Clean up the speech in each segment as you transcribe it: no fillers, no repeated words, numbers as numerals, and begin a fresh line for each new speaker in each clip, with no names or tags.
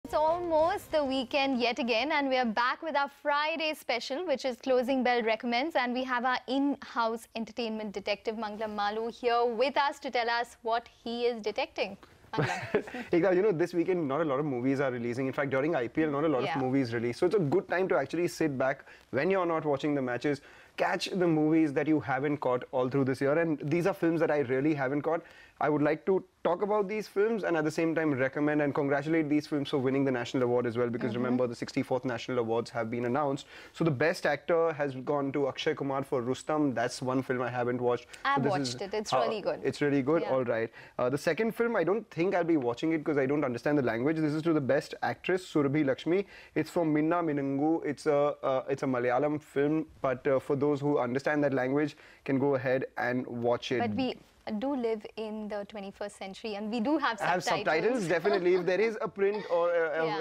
It's almost the weekend yet again, and we are back with our Friday special, which is Closing Bell Recommends, and we have our in-house entertainment detective Mangalam Maloo here with us to tell us what he is detecting.
Ekta, this weekend not a lot of movies are releasing. In fact, during IPL, not a lot of movies release. So it's a good time to actually sit back when you're not watching the matches, catch the movies that you haven't caught all through this year. And these are films that I really haven't caught. I would like to talk about these films and at the same time recommend and congratulate these films for winning the National Award as well, because remember the 64th National Awards have been announced. So the best actor has gone to Akshay Kumar for Rustam. That's one film I haven't watched.
I've watched it. It's really good.
It's really good. Yeah. All right. The second film, I don't think I'll be watching it because I don't understand the language. This is to the best actress, Surabhi Lakshmi. It's from Minna Minangu. It's a Malayalam film, but for those who understand that language can go ahead and watch it.
But we do live in the 21st century and we do have subtitles.
Have subtitles, definitely. If there is a print or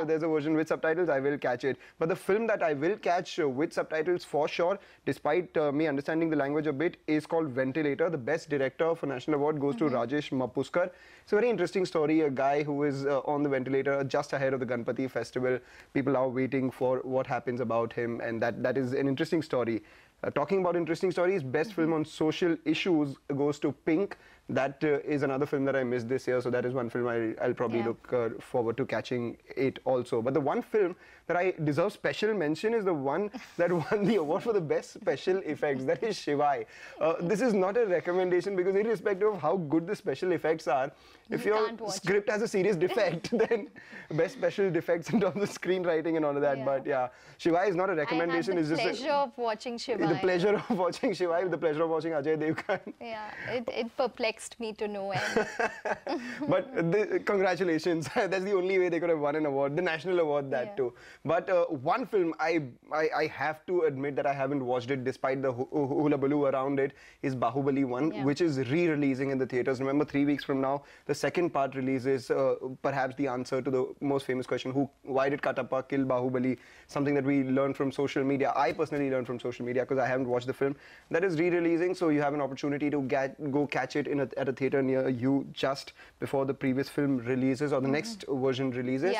there's a version with subtitles, I will catch it. But the film that I will catch with subtitles for sure, despite me understanding the language a bit, is called Ventilator. The best director for National Award goes to Rajesh Mapuskar. It's a very interesting story. A guy who is on the ventilator just ahead of the Ganpati festival. People are waiting for what happens about him, and that is an interesting story. Talking about interesting stories, best film on social issues goes to Pink. That is another film that I missed this year, so that is one film I'll probably look forward to catching it also. But the one film that I deserve special mention is the one that won the award for the best special effects. That is Shivai. This is not a recommendation because irrespective of how good the special effects are, if your script has a serious defect, then best special defects in terms of screenwriting and all of that. But yeah, Shivai is not a recommendation.
It's just the pleasure of watching Shivai.
The pleasure of watching Shivai, the pleasure of watching Ajay Devgan.
Yeah, it perplexed me to no end.
But congratulations. That's the only way they could have won an award, the national award too. But one film I have to admit that I haven't watched it despite the hullabaloo around it is Bahubali 1, which is re-releasing in the theaters. Remember, 3 weeks from now, the second part releases, perhaps the answer to the most famous question, why did Katappa kill Bahubali? Something that we learned from social media. I personally learned from social media because I haven't watched the film. That is re-releasing, so you have an opportunity to go catch it at a theater near you just before the previous film releases or the next version releases.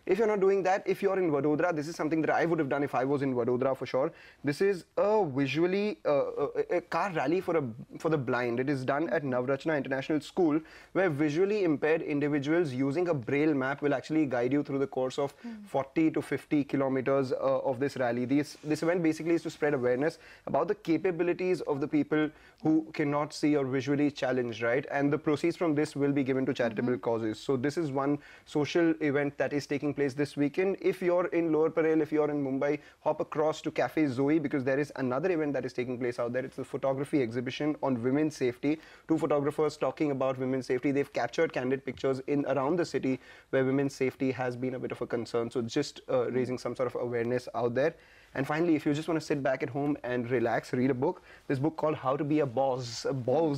If you're not doing that, if you're in Vadodara, this is something that I would have done if I was in Vadodara for sure. This is a visually a car rally for the blind. It is done at Navrachna International School, where visually impaired individuals using a braille map will actually guide you through the course of 40 to 50 kilometers of this rally. This event basically is to spread awareness about the capabilities of the people who cannot see or visually challenged, right? And the proceeds from this will be given to charitable causes. So this is one social event that is taking place this weekend. If you're in Lower Parel, if you're in Mumbai, hop across to Cafe Zoe because there is another event that is taking place out there. It's a photography exhibition on women's safety. 2 photographers talking about women's safety. They've captured candid pictures in around the city where women's safety has been a bit of a concern. So just raising some sort of awareness out there. And finally, if you just want to sit back at home and relax, read a book. This book called How to Be a Boss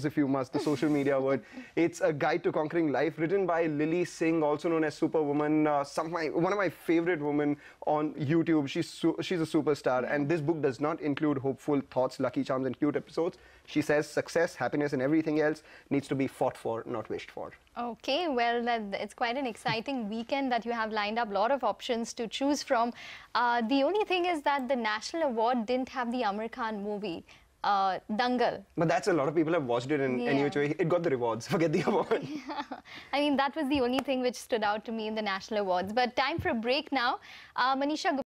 if you must, the social media word. It's a guide to conquering life, written by Lily Singh, also known as Superwoman, one of my favorite women on YouTube. She's a superstar. And this book does not include hopeful thoughts, lucky charms, and cute episodes. She says success, happiness, and everything else needs to be fought for, not wished for.
Okay, well, it's quite an exciting weekend that you have lined up. A lot of options to choose from. The only thing is that the National Award didn't have the Amir Khan movie, Dangal.
But that's a lot of people have watched it in any which way. It got the rewards. Forget the award.
I mean, that was the only thing which stood out to me in the National Awards. But time for a break now. Manisha,